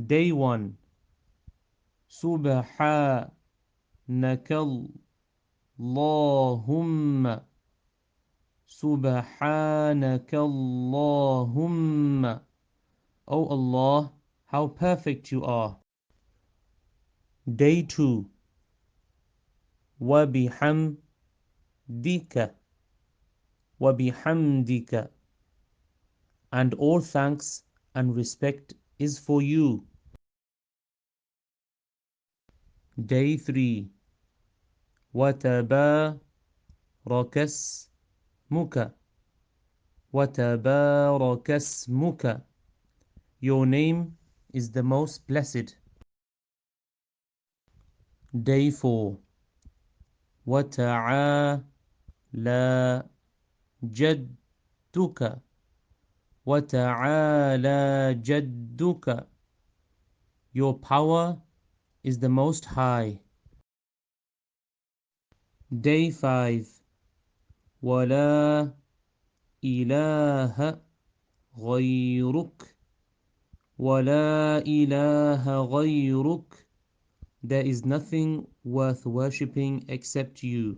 Day 1. Subhanaka Allahumma. Subhanaka Allahumma. O Allah, how perfect you are. Day 2. وبحمدك وبحمدك. And all thanks and respect is for you. Day 3. وتبارك اسمك وتبارك اسمك. Your name is the most blessed. Day 4. وتعالى جدك وتعالى جدك. Your power is the most high. Day 5. ولا إله غيرك ولا إله غيرك. There is nothing worth worshipping except you.